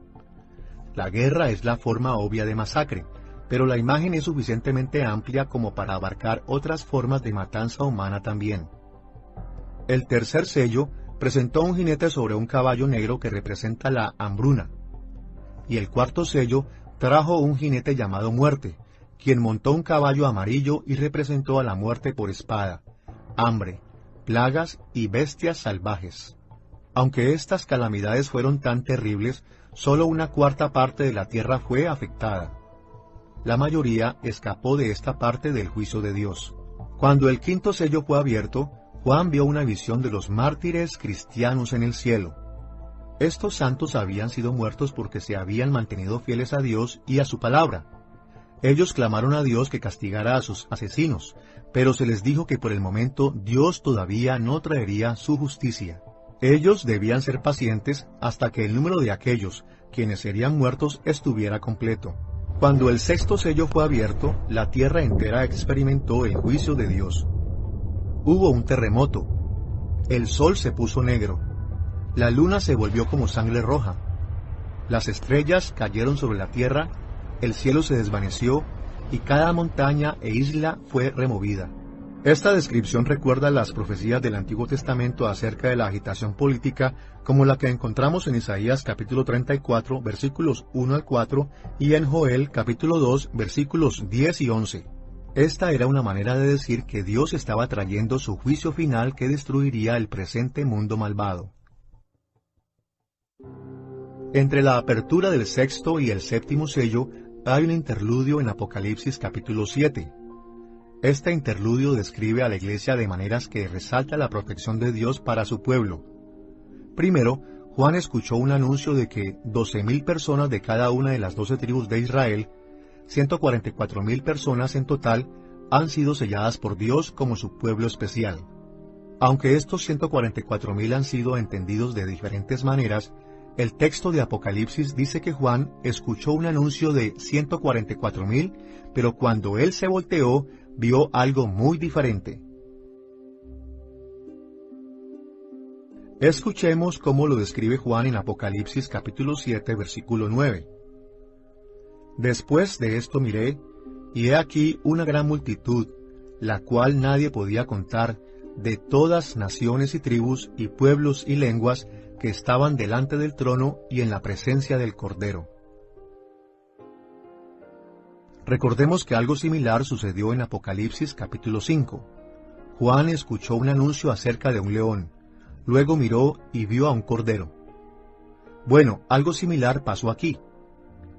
La guerra es la forma obvia de masacre, pero la imagen es suficientemente amplia como para abarcar otras formas de matanza humana también. El tercer sello presentó un jinete sobre un caballo negro que representa la hambruna. Y el cuarto sello trajo un jinete llamado Muerte, quien montó un caballo amarillo y representó a la muerte por espada, hambre, plagas y bestias salvajes. Aunque estas calamidades fueron tan terribles, solo una cuarta parte de la tierra fue afectada. La mayoría escapó de esta parte del juicio de Dios. Cuando el quinto sello fue abierto, Juan vio una visión de los mártires cristianos en el cielo. Estos santos habían sido muertos porque se habían mantenido fieles a Dios y a su palabra. Ellos clamaron a Dios que castigara a sus asesinos, pero se les dijo que por el momento Dios todavía no traería su justicia. Ellos debían ser pacientes hasta que el número de aquellos quienes serían muertos estuviera completo. Cuando el sexto sello fue abierto, la tierra entera experimentó el juicio de Dios. Hubo un terremoto. El sol se puso negro. La luna se volvió como sangre roja. Las estrellas cayeron sobre la tierra, el cielo se desvaneció, y cada montaña e isla fue removida. Esta descripción recuerda las profecías del Antiguo Testamento acerca de la agitación política, como la que encontramos en Isaías capítulo 34, versículos 1 al 4, y en Joel capítulo 2, versículos 10 y 11. Esta era una manera de decir que Dios estaba trayendo su juicio final que destruiría el presente mundo malvado. Entre la apertura del sexto y el séptimo sello hay un interludio en Apocalipsis capítulo 7. Este interludio describe a la iglesia de maneras que resalta la protección de Dios para su pueblo. Primero, Juan escuchó un anuncio de que 12,000 personas de cada una de las 12 tribus de Israel, 144,000 personas en total, han sido selladas por Dios como su pueblo especial. Aunque estos 144,000 han sido entendidos de diferentes maneras, el texto de Apocalipsis dice que Juan escuchó un anuncio de 144,000, pero cuando él se volteó, vio algo muy diferente. Escuchemos cómo lo describe Juan en Apocalipsis capítulo 7, versículo 9. Después de esto miré, y he aquí una gran multitud, la cual nadie podía contar, de todas naciones y tribus y pueblos y lenguas, que estaban delante del trono y en la presencia del Cordero. Recordemos que algo similar sucedió en Apocalipsis capítulo 5. Juan escuchó un anuncio acerca de un león, luego miró y vio a un cordero. Bueno, algo similar pasó aquí.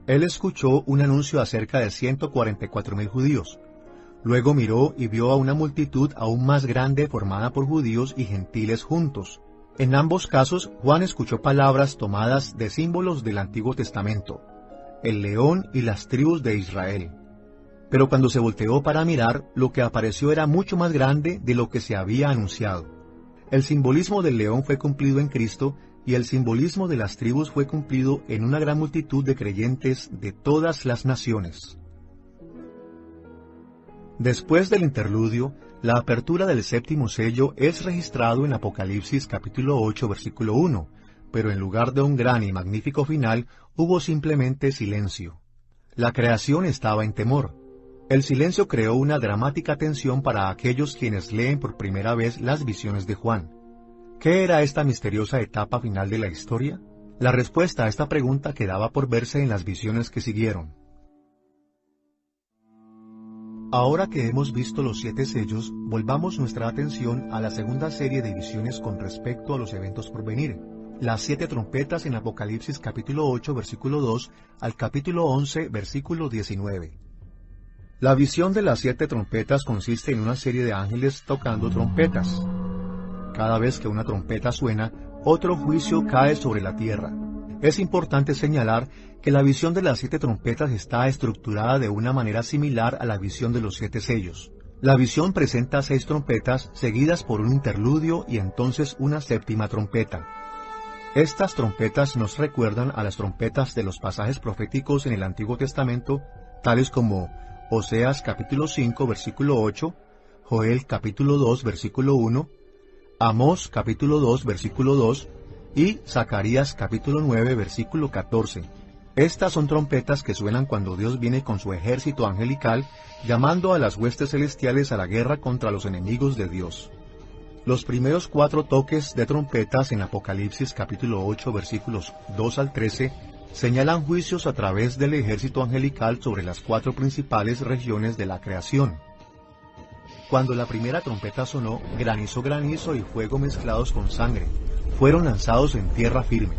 Él escuchó un anuncio acerca de 144,000 judíos. Luego miró y vio a una multitud aún más grande formada por judíos y gentiles juntos. En ambos casos, Juan escuchó palabras tomadas de símbolos del Antiguo Testamento, el león y las tribus de Israel. Pero cuando se volteó para mirar, lo que apareció era mucho más grande de lo que se había anunciado. El simbolismo del león fue cumplido en Cristo, y el simbolismo de las tribus fue cumplido en una gran multitud de creyentes de todas las naciones. Después del interludio, la apertura del séptimo sello es registrado en Apocalipsis capítulo 8, versículo 1, pero en lugar de un gran y magnífico final, hubo simplemente silencio. La creación estaba en temor. El silencio creó una dramática tensión para aquellos quienes leen por primera vez las visiones de Juan. ¿Qué era esta misteriosa etapa final de la historia? La respuesta a esta pregunta quedaba por verse en las visiones que siguieron. Ahora que hemos visto los 7 sellos, volvamos nuestra atención a la segunda serie de visiones con respecto a los eventos por venir. Las 7 trompetas en Apocalipsis capítulo 8, versículo 2 al capítulo 11, versículo 19. La visión de las 7 trompetas consiste en una serie de ángeles tocando trompetas. Cada vez que una trompeta suena, otro juicio cae sobre la tierra. Es importante señalar que la visión de las 7 trompetas está estructurada de una manera similar a la visión de los 7 sellos. La visión presenta 6 trompetas seguidas por un interludio y entonces una séptima trompeta. Estas trompetas nos recuerdan a las trompetas de los pasajes proféticos en el Antiguo Testamento, tales como Oseas capítulo 5, versículo 8, Joel capítulo 2, versículo 1, Amós capítulo 2, versículo 2, y Zacarías capítulo 9, versículo 14. Estas son trompetas que suenan cuando Dios viene con su ejército angelical, llamando a las huestes celestiales a la guerra contra los enemigos de Dios. Los primeros 4 toques de trompetas en Apocalipsis capítulo 8, versículos 2 al 13, señalan juicios a través del ejército angelical sobre las 4 principales regiones de la creación. Cuando la primera trompeta sonó, granizo y fuego mezclados con sangre fueron lanzados en tierra firme.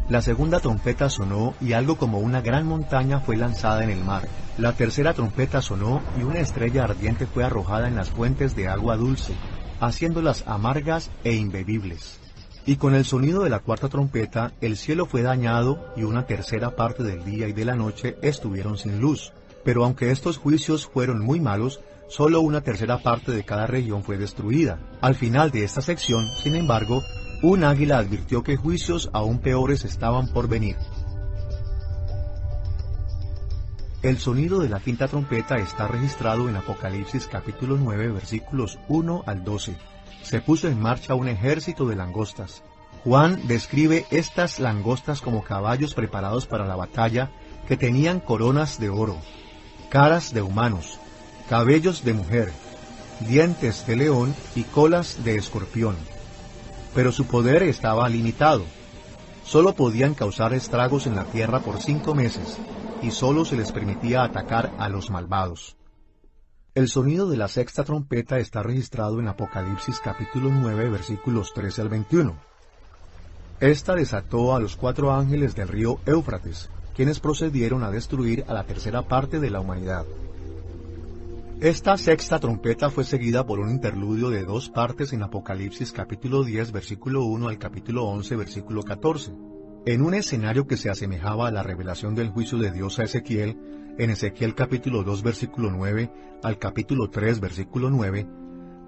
La segunda trompeta sonó y algo como una gran montaña fue lanzada en el mar. La tercera trompeta sonó y una estrella ardiente fue arrojada en las fuentes de agua dulce, haciéndolas amargas e imbebibles. Y con el sonido de la cuarta trompeta, el cielo fue dañado y una tercera parte del día y de la noche estuvieron sin luz. Pero aunque estos juicios fueron muy malos, solo una tercera parte de cada región fue destruida. Al final de esta sección, sin embargo, un águila advirtió que juicios aún peores estaban por venir. El sonido de la quinta trompeta está registrado en Apocalipsis capítulo 9, versículos 1 al 12. Se puso en marcha un ejército de langostas. Juan describe estas langostas como caballos preparados para la batalla, que tenían coronas de oro, caras de humanos, cabellos de mujer, dientes de león y colas de escorpión. Pero su poder estaba limitado. Solo podían causar estragos en la tierra por 5 meses, y solo se les permitía atacar a los malvados. El sonido de la sexta trompeta está registrado en Apocalipsis capítulo 9, versículos 13 al 21. Esta desató a los 4 ángeles del río Éufrates, quienes procedieron a destruir a la tercera parte de la humanidad. Esta sexta trompeta fue seguida por un interludio de 2 partes en Apocalipsis capítulo 10, versículo 1 al capítulo 11, versículo 14. En un escenario que se asemejaba a la revelación del juicio de Dios a Ezequiel, en Ezequiel capítulo 2, versículo 9 al capítulo 3, versículo 9,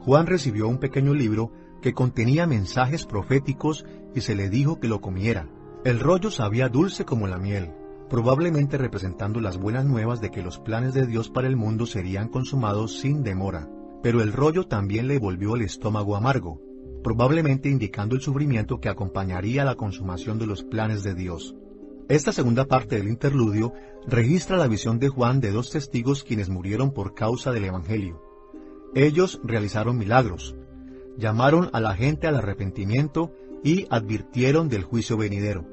Juan recibió un pequeño libro que contenía mensajes proféticos y se le dijo que lo comiera. El rollo sabía dulce como la miel, probablemente representando las buenas nuevas de que los planes de Dios para el mundo serían consumados sin demora. Pero el rollo también le volvió el estómago amargo. probablemente indicando el sufrimiento que acompañaría a la consumación de los planes de Dios. Esta segunda parte del interludio registra la visión de Juan de dos testigos quienes murieron por causa del Evangelio. Ellos realizaron milagros, llamaron a la gente al arrepentimiento y advirtieron del juicio venidero,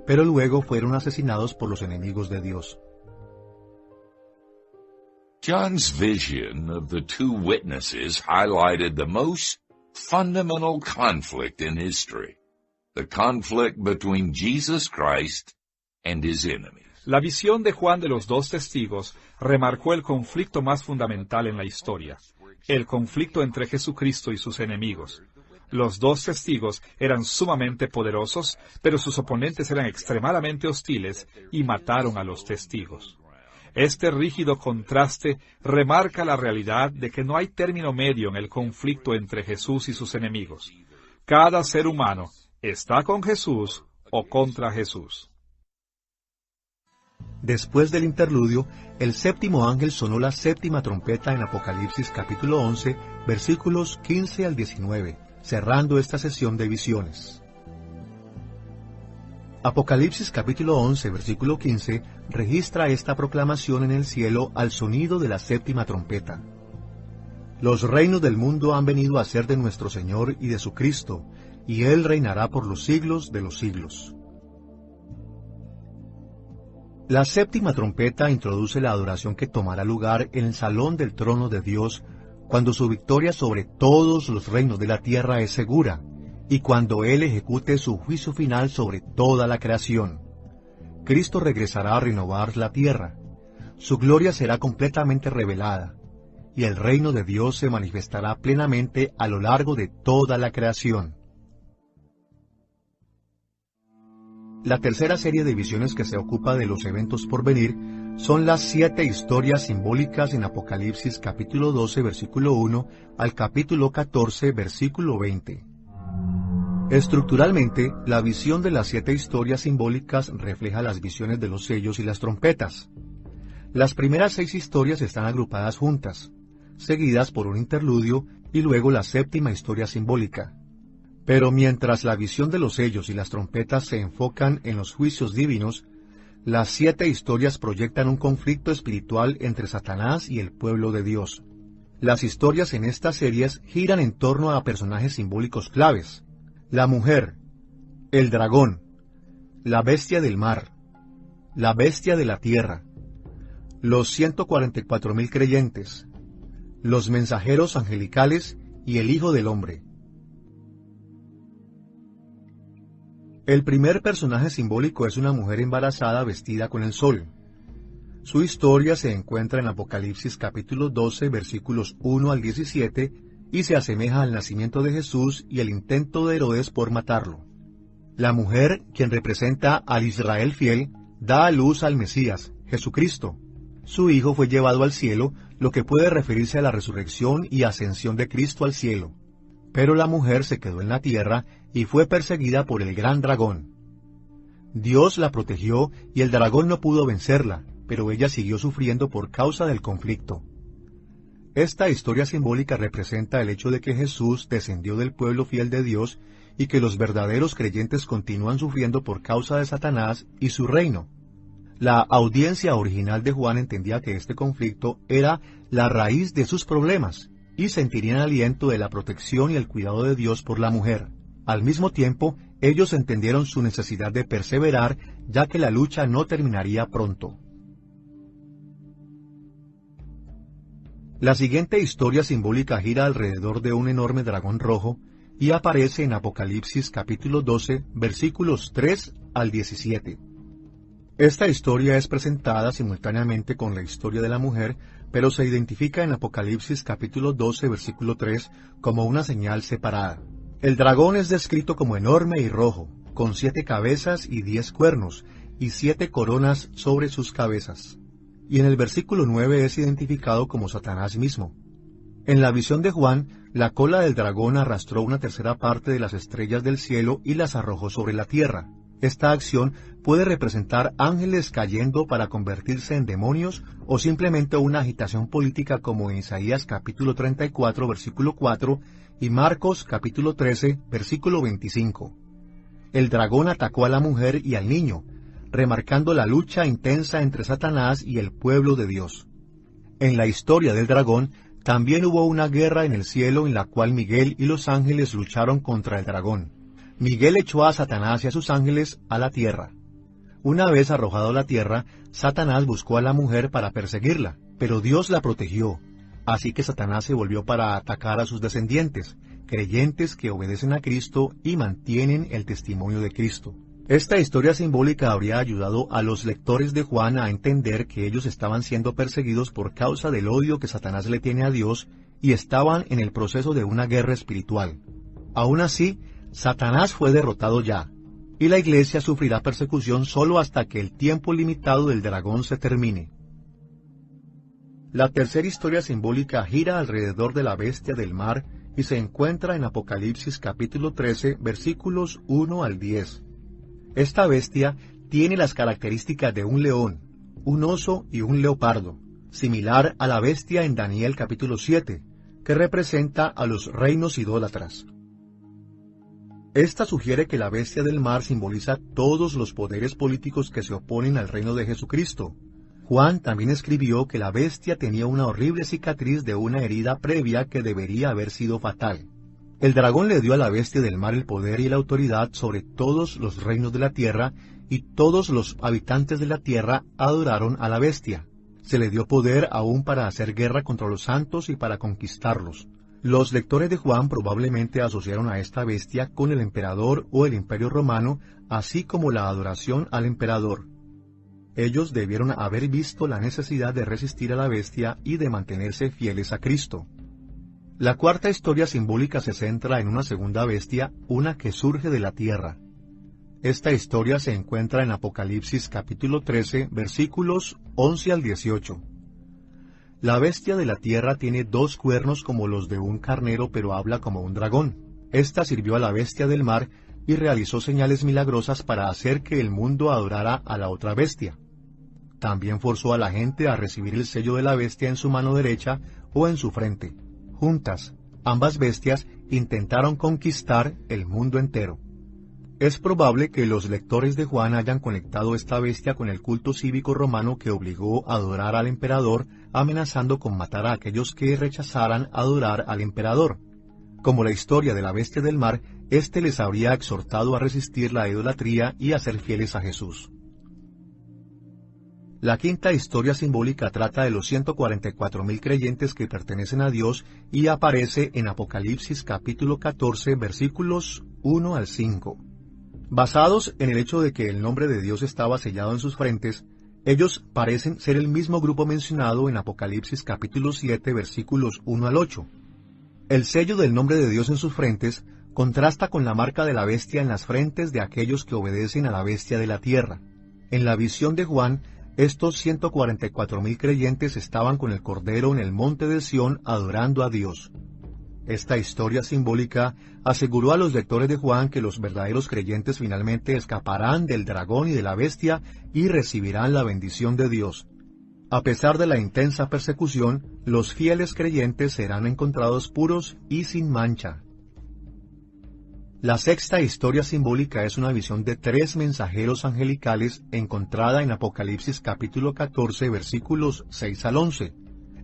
pero luego fueron asesinados por los enemigos de Dios. John's vision of the two witnesses highlighted the most fundamental conflict in history, the conflict between Jesus Christ and his enemies. La visión de Juan de los dos testigos remarcó el conflicto más fundamental en la historia, el conflicto entre Jesucristo y sus enemigos. Los dos testigos eran sumamente poderosos, pero sus oponentes eran extremadamente hostiles y mataron a los testigos. Este rígido contraste remarca la realidad de que no hay término medio en el conflicto entre Jesús y sus enemigos. Cada ser humano está con Jesús o contra Jesús. Después del interludio, el séptimo ángel sonó la séptima trompeta en Apocalipsis capítulo 11, versículos 15 al 19, cerrando esta sesión de visiones. Apocalipsis capítulo 11, versículo 15, registra esta proclamación en el cielo al sonido de la séptima trompeta. Los reinos del mundo han venido a ser de nuestro Señor y de su Cristo, y Él reinará por los siglos de los siglos. La séptima trompeta introduce la adoración que tomará lugar en el salón del trono de Dios, cuando su victoria sobre todos los reinos de la tierra es segura, y cuando Él ejecute su juicio final sobre toda la creación. Cristo regresará a renovar la tierra. Su gloria será completamente revelada, y el reino de Dios se manifestará plenamente a lo largo de toda la creación. La tercera serie de visiones que se ocupa de los eventos por venir son las 7 historias simbólicas en Apocalipsis capítulo 12, versículo 1 al capítulo 14, versículo 20. Estructuralmente, la visión de las 7 historias simbólicas refleja las visiones de los sellos y las trompetas. Las primeras 6 historias están agrupadas juntas, seguidas por un interludio y luego la séptima historia simbólica. Pero mientras la visión de los sellos y las trompetas se enfocan en los juicios divinos, las 7 historias proyectan un conflicto espiritual entre Satanás y el pueblo de Dios. Las historias en estas series giran en torno a personajes simbólicos claves: la mujer, el dragón, la bestia del mar, la bestia de la tierra, los 144,000 creyentes, los mensajeros angelicales y el Hijo del Hombre. El primer personaje simbólico es una mujer embarazada vestida con el sol. Su historia se encuentra en Apocalipsis capítulo 12, versículos 1 al 17, y se asemeja al nacimiento de Jesús y el intento de Herodes por matarlo. La mujer, quien representa al Israel fiel, da a luz al Mesías, Jesucristo. Su hijo fue llevado al cielo, lo que puede referirse a la resurrección y ascensión de Cristo al cielo. Pero la mujer se quedó en la tierra y fue perseguida por el gran dragón. Dios la protegió y el dragón no pudo vencerla, pero ella siguió sufriendo por causa del conflicto. Esta historia simbólica representa el hecho de que Jesús descendió del pueblo fiel de Dios y que los verdaderos creyentes continúan sufriendo por causa de Satanás y su reino. La audiencia original de Juan entendía que este conflicto era la raíz de sus problemas y sentirían aliento de la protección y el cuidado de Dios por la mujer. Al mismo tiempo, ellos entendieron su necesidad de perseverar, ya que la lucha no terminaría pronto. La siguiente historia simbólica gira alrededor de un enorme dragón rojo y aparece en Apocalipsis capítulo 12, versículos 3 al 17. Esta historia es presentada simultáneamente con la historia de la mujer, pero se identifica en Apocalipsis capítulo 12, versículo 3, como una señal separada. El dragón es descrito como enorme y rojo, con 7 cabezas y 10 cuernos, y 7 coronas sobre sus cabezas. Y en el versículo 9 es identificado como Satanás mismo. En la visión de Juan, la cola del dragón arrastró una tercera parte de las estrellas del cielo y las arrojó sobre la tierra. Esta acción puede representar ángeles cayendo para convertirse en demonios o simplemente una agitación política como en Isaías capítulo 34, versículo 4, y Marcos capítulo 13, versículo 25. El dragón atacó a la mujer y al niño, remarcando la lucha intensa entre Satanás y el pueblo de Dios. En la historia del dragón, también hubo una guerra en el cielo en la cual Miguel y los ángeles lucharon contra el dragón. Miguel echó a Satanás y a sus ángeles a la tierra. Una vez arrojado a la tierra, Satanás buscó a la mujer para perseguirla, pero Dios la protegió. Así que Satanás se volvió para atacar a sus descendientes, creyentes que obedecen a Cristo y mantienen el testimonio de Cristo. Esta historia simbólica habría ayudado a los lectores de Juan a entender que ellos estaban siendo perseguidos por causa del odio que Satanás le tiene a Dios y estaban en el proceso de una guerra espiritual. Aún así, Satanás fue derrotado ya, y la iglesia sufrirá persecución solo hasta que el tiempo limitado del dragón se termine. La tercera historia simbólica gira alrededor de la bestia del mar y se encuentra en Apocalipsis capítulo 13, versículos 1 al 10. Esta bestia tiene las características de un león, un oso y un leopardo, similar a la bestia en Daniel capítulo 7, que representa a los reinos idólatras. Esta sugiere que la bestia del mar simboliza todos los poderes políticos que se oponen al reino de Jesucristo. Juan también escribió que la bestia tenía una horrible cicatriz de una herida previa que debería haber sido fatal. El dragón le dio a la bestia del mar el poder y la autoridad sobre todos los reinos de la tierra, y todos los habitantes de la tierra adoraron a la bestia. Se le dio poder aún para hacer guerra contra los santos y para conquistarlos. Los lectores de Juan probablemente asociaron a esta bestia con el emperador o el imperio romano, así como la adoración al emperador. Ellos debieron haber visto la necesidad de resistir a la bestia y de mantenerse fieles a Cristo. La cuarta historia simbólica se centra en una segunda bestia, una que surge de la tierra. Esta historia se encuentra en Apocalipsis capítulo 13, versículos 11 al 18. La bestia de la tierra tiene 2 cuernos como los de un carnero, pero habla como un dragón. Esta sirvió a la bestia del mar y realizó señales milagrosas para hacer que el mundo adorara a la otra bestia. También forzó a la gente a recibir el sello de la bestia en su mano derecha o en su frente. Juntas, ambas bestias intentaron conquistar el mundo entero. Es probable que los lectores de Juan hayan conectado esta bestia con el culto cívico romano que obligó a adorar al emperador, amenazando con matar a aquellos que rechazaran adorar al emperador. Como la historia de la bestia del mar, éste les habría exhortado a resistir la idolatría y a ser fieles a Jesús. La quinta historia simbólica trata de los 144,000 creyentes que pertenecen a Dios y aparece en Apocalipsis capítulo 14, versículos 1 al 5. Basados en el hecho de que el nombre de Dios estaba sellado en sus frentes, ellos parecen ser el mismo grupo mencionado en Apocalipsis capítulo 7, versículos 1 al 8. El sello del nombre de Dios en sus frentes contrasta con la marca de la bestia en las frentes de aquellos que obedecen a la bestia de la tierra. En la visión de Juan, estos 144,000 creyentes estaban con el Cordero en el monte de Sión adorando a Dios. Esta historia simbólica aseguró a los lectores de Juan que los verdaderos creyentes finalmente escaparán del dragón y de la bestia y recibirán la bendición de Dios. A pesar de la intensa persecución, los fieles creyentes serán encontrados puros y sin mancha. La sexta historia simbólica es una visión de 3 mensajeros angelicales encontrada en Apocalipsis capítulo 14, versículos 6 al 11.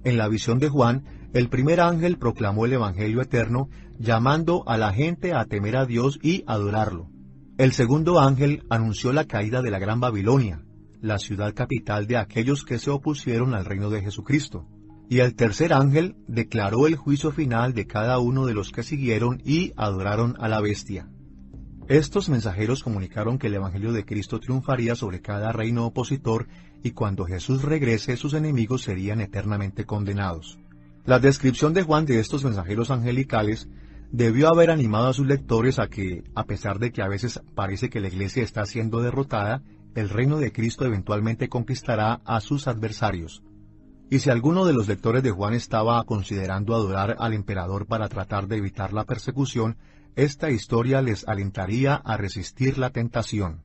En la visión de Juan, el primer ángel proclamó el Evangelio eterno, llamando a la gente a temer a Dios y adorarlo. El segundo ángel anunció la caída de la Gran Babilonia, la ciudad capital de aquellos que se opusieron al reino de Jesucristo. Y el tercer ángel declaró el juicio final de cada uno de los que siguieron y adoraron a la bestia. Estos mensajeros comunicaron que el Evangelio de Cristo triunfaría sobre cada reino opositor y cuando Jesús regrese sus enemigos serían eternamente condenados. La descripción de Juan de estos mensajeros angelicales debió haber animado a sus lectores a que, a pesar de que a veces parece que la iglesia está siendo derrotada, el reino de Cristo eventualmente conquistará a sus adversarios. Y si alguno de los lectores de Juan estaba considerando adorar al emperador para tratar de evitar la persecución, esta historia les alentaría a resistir la tentación.